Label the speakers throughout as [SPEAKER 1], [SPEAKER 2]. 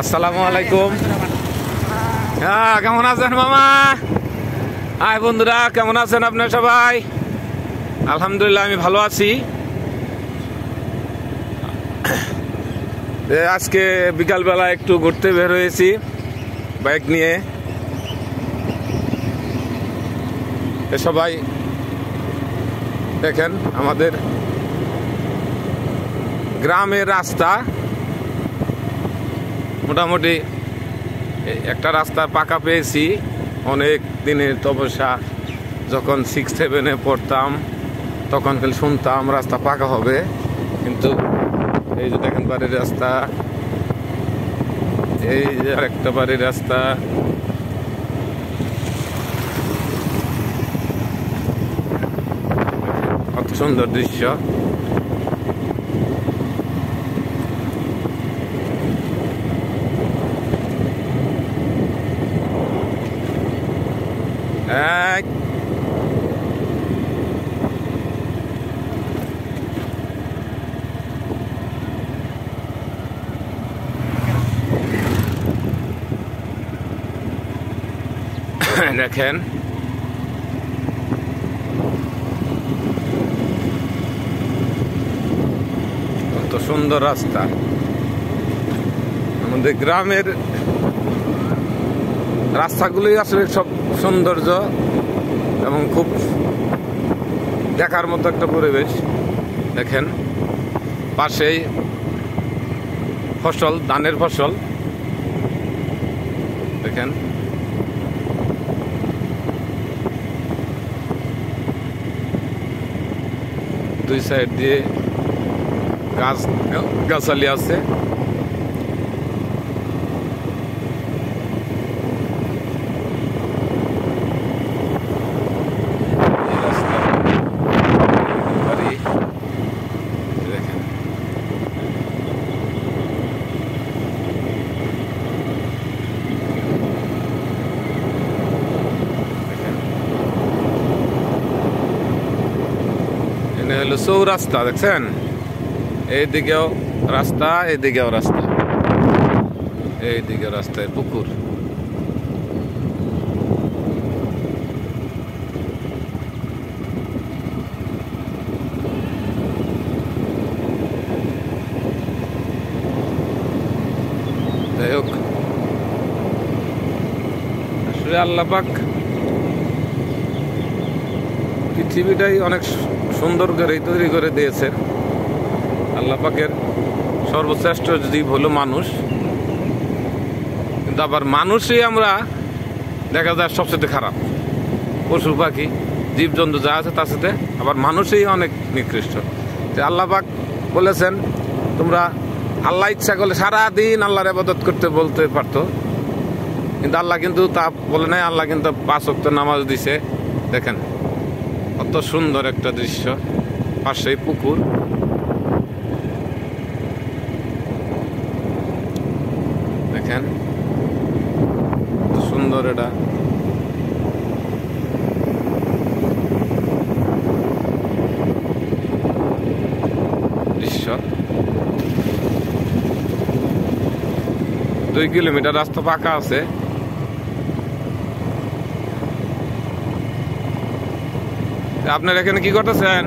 [SPEAKER 1] আসসালামু আলাইকুম। হ্যাঁ, কেমন আছেন মামা? হাই বন্ধুরা, কেমন আছেন আপনারা সবাই? আলহামদুলিল্লাহ, আমি ভালো আছি। আজকে বিকালবেলা একটু ঘুরতে বের হয়েছি বাইক নিয়ে। সবাই দেখেন আমাদের গ্রামের রাস্তা, মোটামুটি একটা রাস্তা পাকা পেয়েছি। অনেক দিনের তপস্যা, যখন 6-7-এ পড়তাম তখন খালি শুনতাম রাস্তা পাকা হবে, কিন্তু এই যে দেখেন বাড়ির রাস্তা, এই যে আরেকটা বাড়ির রাস্তা। কত সুন্দর দৃশ্য। দেখেন কত সুন্দর রাস্তা। আমাদের গ্রামের রাস্তাগুলোই আসলে সব সৌন্দর্য এবং খুব দেখার মতো একটা পরিবেশ। দেখেন পাশেই ফসল, ধানের ফসল। দেখেন দুই সাইড দিয়ে গাছালি আছে। হলো চৌরাস্তা, দেখছেন? এইদিকেও রাস্তা, এইদিকেও রাস্তা, এইদিকে রাস্তায় পুকুর। যাই হোক, আসলে আল্লাহ পাক পৃথিবীটাই অনেক সুন্দর করে তৈরি করে দিয়েছেন। আল্লাহ পাকের সর্বশ্রেষ্ঠ জীব হলো মানুষ, কিন্তু আবার মানুষই আমরা দেখা যায় সবচেয়ে খারাপ। পশু পাখি জীবজন্তু যা আছে তার সাথে আবার মানুষই অনেক নিকৃষ্ট। আল্লাহ পাক বলেছেন তোমরা আল্লাহ ইচ্ছা করলে সারাদিন আল্লাহর ইবাদত করতে বলতে পারতো, কিন্তু আল্লাহ কিন্তু তা বলে নাই। আল্লাহ কিন্তু 5 ওয়াক্ত নামাজ দিছে। দেখেন কত সুন্দর একটা দৃশ্য, পাশেই পুকুর। দেখেন কত সুন্দর এটা। দৃশ্য 2 কিলোমিটার রাস্তা পাকা আছে। আপনারা এখানে কি করতেছেন?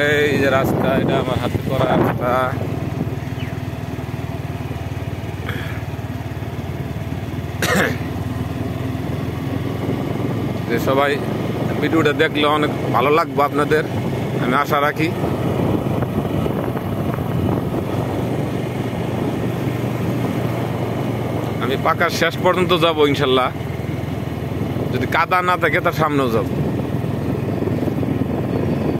[SPEAKER 1] এই যে রাস্তা, এটা আমার হাতে করা রাস্তা। যে সবাই ভিডিওটা দেখলে অনেক ভালো লাগবে আপনাদের, আমি আশা রাখি। আমি পাকা শেষ পর্যন্ত যাব ইনশাল্লাহ। যদি কাদা না থাকে তার সামনেও যাব।